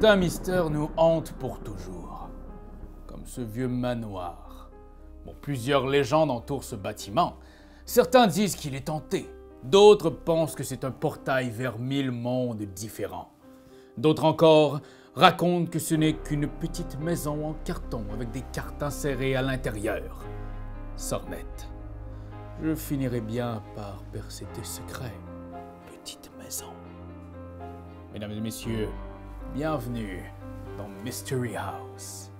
Certains mystères nous hantent pour toujours, comme ce vieux manoir. Bon, plusieurs légendes entourent ce bâtiment. Certains disent qu'il est hanté, d'autres pensent que c'est un portail vers 1000 mondes différents. D'autres encore racontent que ce n'est qu'une petite maison en carton avec des cartes insérées à l'intérieur. Sornette, je finirai bien par percer tes secrets, petite maison. Mesdames et messieurs, bienvenue dans Mystery House.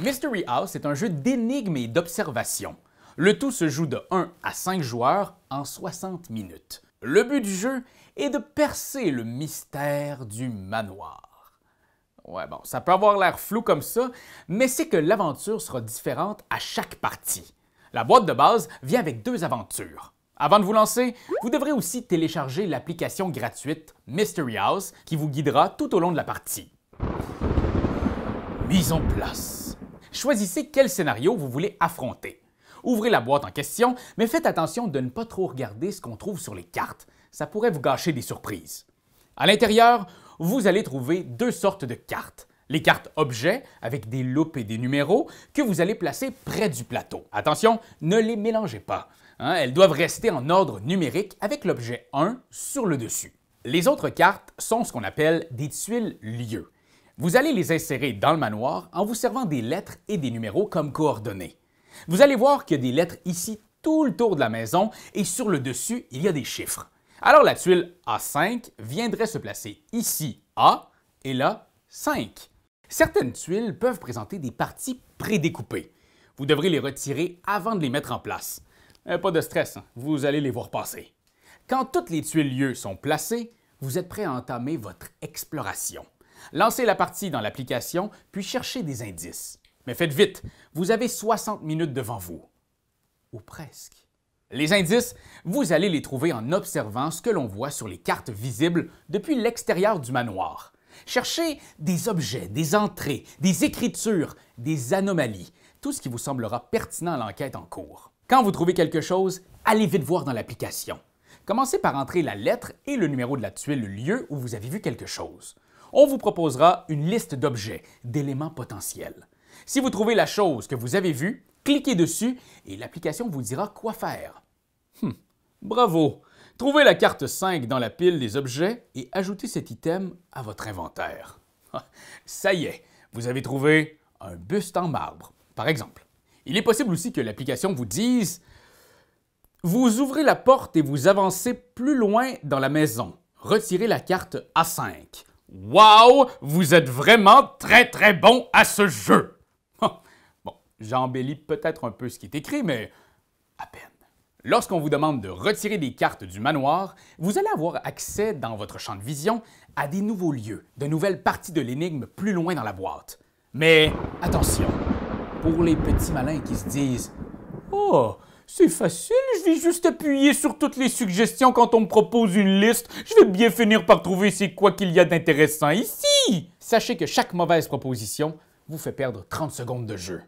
Mystery House est un jeu d'énigmes et d'observation. Le tout se joue de 1 à 5 joueurs en 60 minutes. Le but du jeu est de percer le mystère du manoir. Ouais, bon, ça peut avoir l'air flou comme ça, mais c'est que l'aventure sera différente à chaque partie. La boîte de base vient avec 2 aventures. Avant de vous lancer, vous devrez aussi télécharger l'application gratuite Mystery House qui vous guidera tout au long de la partie. Mise en place. Choisissez quel scénario vous voulez affronter. Ouvrez la boîte en question, mais faites attention de ne pas trop regarder ce qu'on trouve sur les cartes. Ça pourrait vous gâcher des surprises. À l'intérieur, vous allez trouver 2 sortes de cartes. Les cartes objets, avec des loupes et des numéros, que vous allez placer près du plateau. Attention, ne les mélangez pas. Elles doivent rester en ordre numérique avec l'objet 1 sur le dessus. Les autres cartes sont ce qu'on appelle des tuiles lieux. Vous allez les insérer dans le manoir en vous servant des lettres et des numéros comme coordonnées. Vous allez voir qu'il y a des lettres ici tout le tour de la maison et sur le dessus, il y a des chiffres. Alors la tuile A5 viendrait se placer ici A et là 5. Certaines tuiles peuvent présenter des parties prédécoupées. Vous devrez les retirer avant de les mettre en place. Pas de stress, vous allez les voir passer. Quand toutes les tuiles lieux sont placées, vous êtes prêt à entamer votre exploration. Lancez la partie dans l'application, puis cherchez des indices. Mais faites vite, vous avez 60 minutes devant vous. Ou presque. Les indices, vous allez les trouver en observant ce que l'on voit sur les cartes visibles depuis l'extérieur du manoir. Cherchez des objets, des entrées, des écritures, des anomalies, tout ce qui vous semblera pertinent à l'enquête en cours. Quand vous trouvez quelque chose, allez vite voir dans l'application. Commencez par entrer la lettre et le numéro de la tuile lieu où vous avez vu quelque chose. On vous proposera une liste d'objets, d'éléments potentiels. Si vous trouvez la chose que vous avez vue, cliquez dessus et l'application vous dira quoi faire. Bravo! Trouvez la carte 5 dans la pile des objets et ajoutez cet item à votre inventaire. Ça y est, vous avez trouvé un buste en marbre, par exemple. Il est possible aussi que l'application vous dise « Vous ouvrez la porte et vous avancez plus loin dans la maison. Retirez la carte A5. » Wow! Vous êtes vraiment très bon à ce jeu! Bon, j'embellis peut-être un peu ce qui est écrit, mais à peine. Lorsqu'on vous demande de retirer des cartes du manoir, vous allez avoir accès dans votre champ de vision à des nouveaux lieux, de nouvelles parties de l'énigme plus loin dans la boîte. Mais attention, pour les petits malins qui se disent « Oh, c'est facile, je vais juste appuyer sur toutes les suggestions quand on me propose une liste, je vais bien finir par trouver c'est quoi qu'il y a d'intéressant ici! » Sachez que chaque mauvaise proposition vous fait perdre 30 secondes de jeu.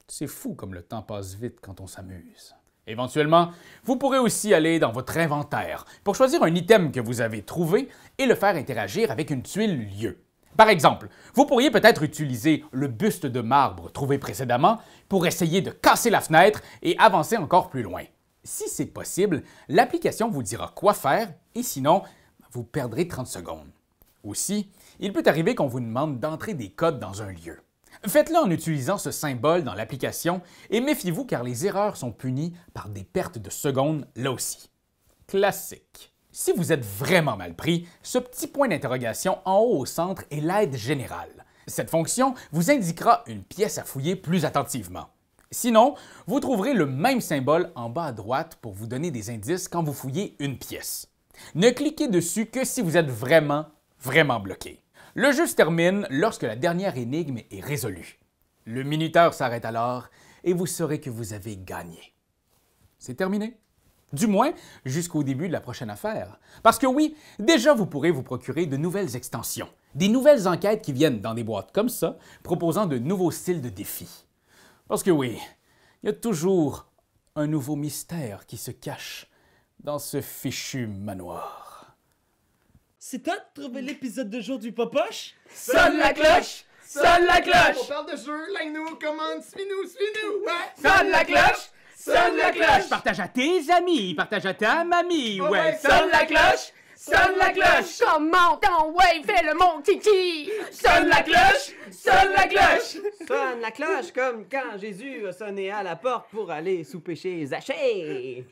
C'est fou comme le temps passe vite quand on s'amuse. Éventuellement, vous pourrez aussi aller dans votre inventaire pour choisir un item que vous avez trouvé et le faire interagir avec une tuile lieu. Par exemple, vous pourriez peut-être utiliser le buste de marbre trouvé précédemment pour essayer de casser la fenêtre et avancer encore plus loin. Si c'est possible, l'application vous dira quoi faire et sinon, vous perdrez 30 secondes. Aussi, il peut arriver qu'on vous demande d'entrer des codes dans un lieu. Faites-le en utilisant ce symbole dans l'application et méfiez-vous car les erreurs sont punies par des pertes de secondes là aussi. Classique. Si vous êtes vraiment mal pris, ce petit point d'interrogation en haut au centre est l'aide générale. Cette fonction vous indiquera une pièce à fouiller plus attentivement. Sinon, vous trouverez le même symbole en bas à droite pour vous donner des indices quand vous fouillez une pièce. Ne cliquez dessus que si vous êtes vraiment bloqué. Le jeu se termine lorsque la dernière énigme est résolue. Le minuteur s'arrête alors et vous saurez que vous avez gagné. C'est terminé. Du moins, jusqu'au début de la prochaine affaire. Parce que oui, déjà vous pourrez vous procurer de nouvelles extensions, des nouvelles enquêtes qui viennent dans des boîtes comme ça, proposant de nouveaux styles de défis. Parce que oui, il y a toujours un nouveau mystère qui se cache dans ce fichu manoir. C'est toi de trouver l'épisode de jour du Popoche? Sonne la cloche! Sonne la cloche! On parle de jeu, like-nous, commande, suis-nous, ouais! Sonne la cloche! Sonne la cloche! Partage à tes amis, partage à ta mamie, Oh ouais! ouais, Sonne la cloche! Sonne la cloche! Comment ton ouais, fais le mon kiki! Sonne la cloche! Sonne la cloche! Sonne la cloche comme quand Jésus a sonné à la porte pour aller souper chez Zachée.